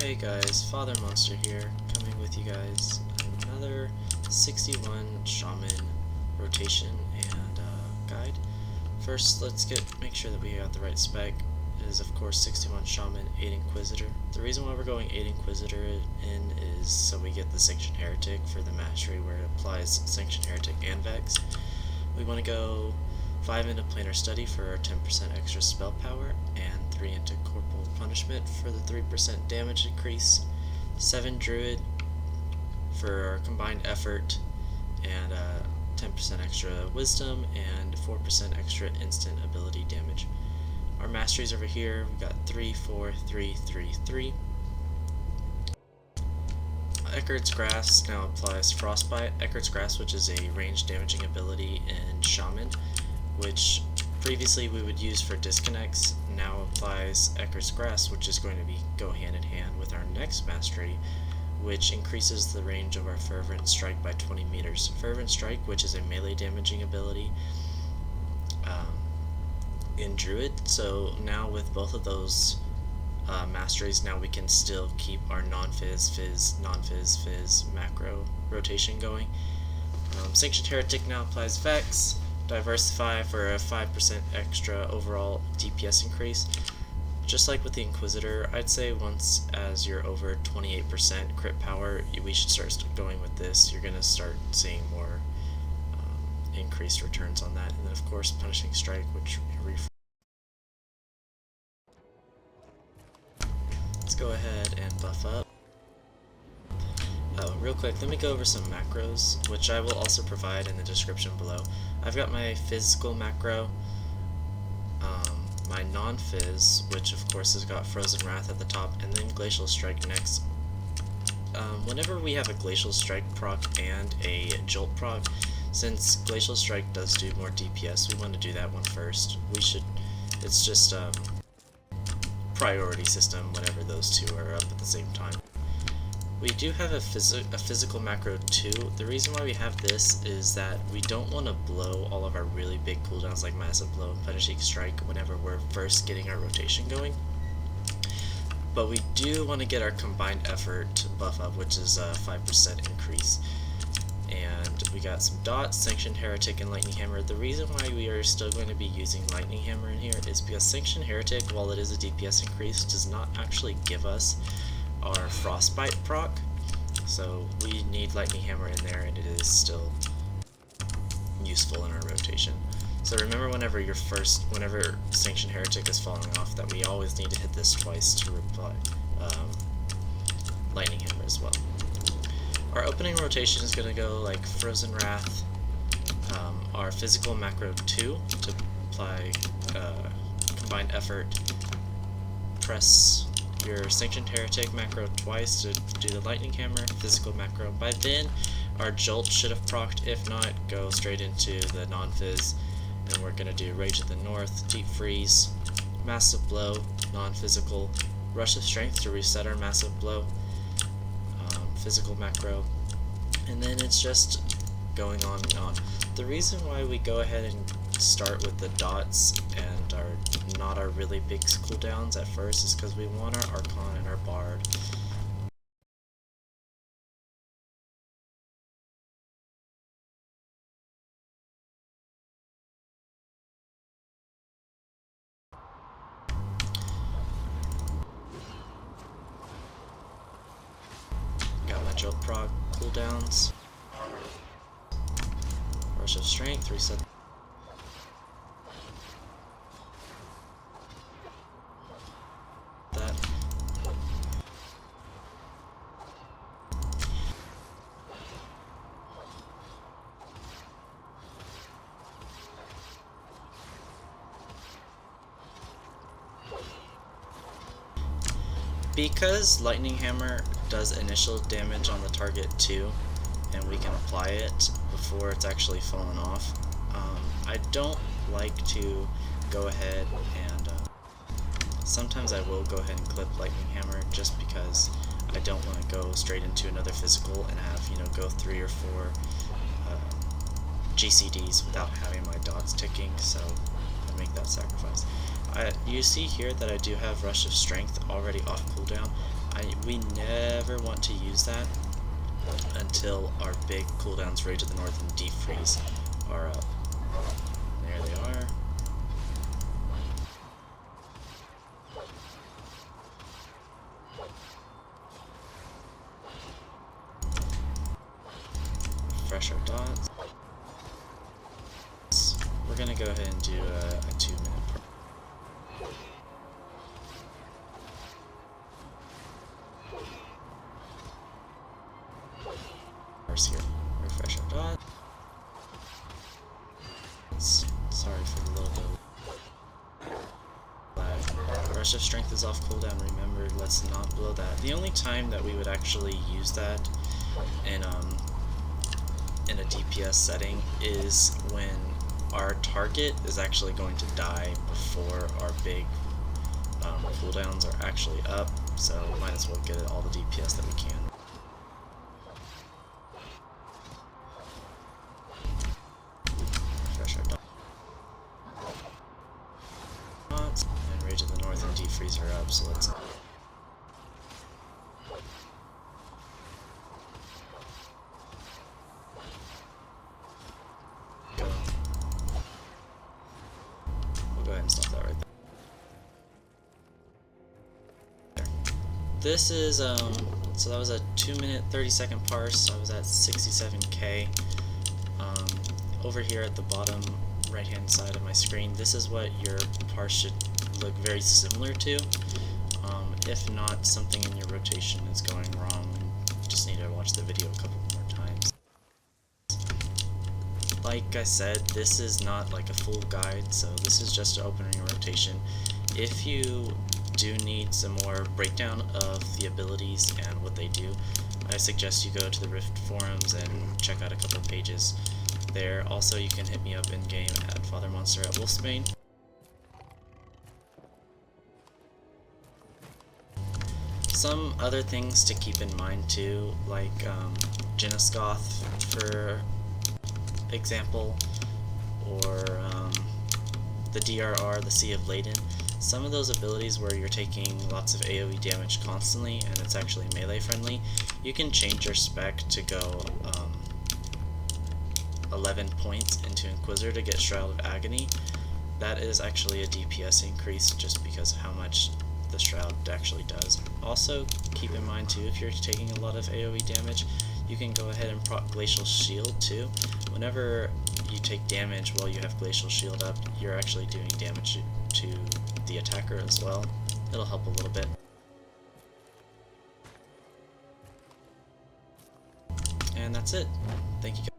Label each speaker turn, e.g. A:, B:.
A: Hey guys, Father Monster here, coming with you guys another 61 Shaman rotation and guide. First, let's make sure that we got the right spec. It is of course 61 Shaman, 8 Inquisitor. The reason why we're going 8 Inquisitor in is so we get the Sanction Heretic for the mastery where it applies Sanction Heretic and Vex. We want to go 5 into Planar Study for our 10% extra spell power, and 3 into Corporal Punishment for the 3% damage increase, 7 Druid for our combined effort, and 10% extra Wisdom, and 4% extra instant ability damage. Our masteries over here, we got 3, 4, 3, 3, 3. Ekkehard's Grasp now applies Frostbite. Ekkehard's Grasp, which is a range damaging ability in Shaman, which previously we would use for disconnects, now applies Ekkehard's Grasp, which is going to go hand in hand with our next mastery, which increases the range of our Fervent Strike by 20 meters. Fervent Strike, which is a melee damaging ability in Druid, so now with both of those masteries, now we can still keep our Non-Phys Macro rotation going. Sanction Heretic now applies Vex. Diversify for a 5% extra overall DPS increase. Just like with the Inquisitor, I'd say once as you're over 28% crit power, we should start going with this. You're going to start seeing more increased returns on that. And then of course Punishing Strike, which let's go ahead and buff up. Real quick, let me go over some macros, which I will also provide in the description below. I've got my physical macro, my non-phys, which of course has got Frozen Wrath at the top, and then Glacial Strike next. Whenever we have a Glacial Strike proc and a Jolt proc, since Glacial Strike does do more DPS, we want to do that one first. It's just priority system whenever those two are up at the same time. We do have a physical macro too. The reason why we have this is that we don't want to blow all of our really big cooldowns like Massive Blow and Punishing Strike whenever we're first getting our rotation going. But we do want to get our combined effort to buff up, which is a 5% increase. And we got some dots, Sanction Heretic, and Lightning Hammer. The reason why we are still going to be using Lightning Hammer in here is because Sanction Heretic, while it is a DPS increase, does not actually give us our Frostbite proc, so we need Lightning Hammer in there, and it is still useful in our rotation. So remember whenever Sanction Heretic is falling off that we always need to hit this twice to reply Lightning Hammer as well. Our opening rotation is going to go like Frozen Wrath, our physical macro 2 to apply combined effort, press your Sanction Heretic macro twice to do the Lightning Hammer, physical macro. By then, our Jolt should have procced. If not, go straight into the non-phys, and we're going to do Rage of the North, Deep Freeze, Massive Blow, non-physical, Rush of Strength to reset our Massive Blow, physical macro, and then it's just going on and on. The reason why we go ahead and start with the dots and not our really big cooldowns at first is because we want our Archon and our Bard. Got my Jolt proc cooldowns. Rush of Strength, reset. That. Because Lightning Hammer does initial damage on the target too, and we can apply it before it's actually fallen off, I don't like to go ahead and sometimes I will go ahead and clip Lightning Hammer just because I don't want to go straight into another physical and have, go 3 or 4 GCDs without having my dots ticking, so I make that sacrifice. You see here that I do have Rush of Strength already off cooldown. We never want to use that until our big cooldowns Rage of the North and Defreeze are up. There they are. Refresh our dots. We're gonna go ahead and do a 2-minute here. Refresh our dots. Sorry for the little bit of lag. Rush of Strength is off cooldown, remember, let's not blow that. The only time that we would actually use that in a DPS setting is when our target is actually going to die before our big cooldowns are actually up, so might as well get all the DPS that we can. And Rage of the North and Defreeze are up, so let's go. We'll go ahead and stop that right there. This is so that was a 2-minute 30-second parse. I was at 67k. Over here at the bottom right hand side of my screen, this is what your parse should look very similar to. If not, something in your rotation is going wrong and you just need to watch the video a couple more times. Like I said, this is not like a full guide, so this is just opening your rotation. If you do need some more breakdown of the abilities and what they do, I suggest you go to the Rift forums and check out a couple of pages there. Also, you can hit me up in game at FatherMonster at Wolfsbane. Some other things to keep in mind too, like Jinnaskoth, for example, or the DRR, the Sea of Laden. Some of those abilities where you're taking lots of AoE damage constantly and it's actually melee friendly, you can change your spec to go 11 points into Inquisitor to get Shroud of Agony. That is actually a DPS increase just because of how much the Shroud actually does. Also, keep in mind too, if you're taking a lot of AoE damage, you can go ahead and proc Glacial Shield too. Whenever you take damage while you have Glacial Shield up, you're actually doing damage to the attacker as well. It'll help a little bit. And that's it. Thank you guys.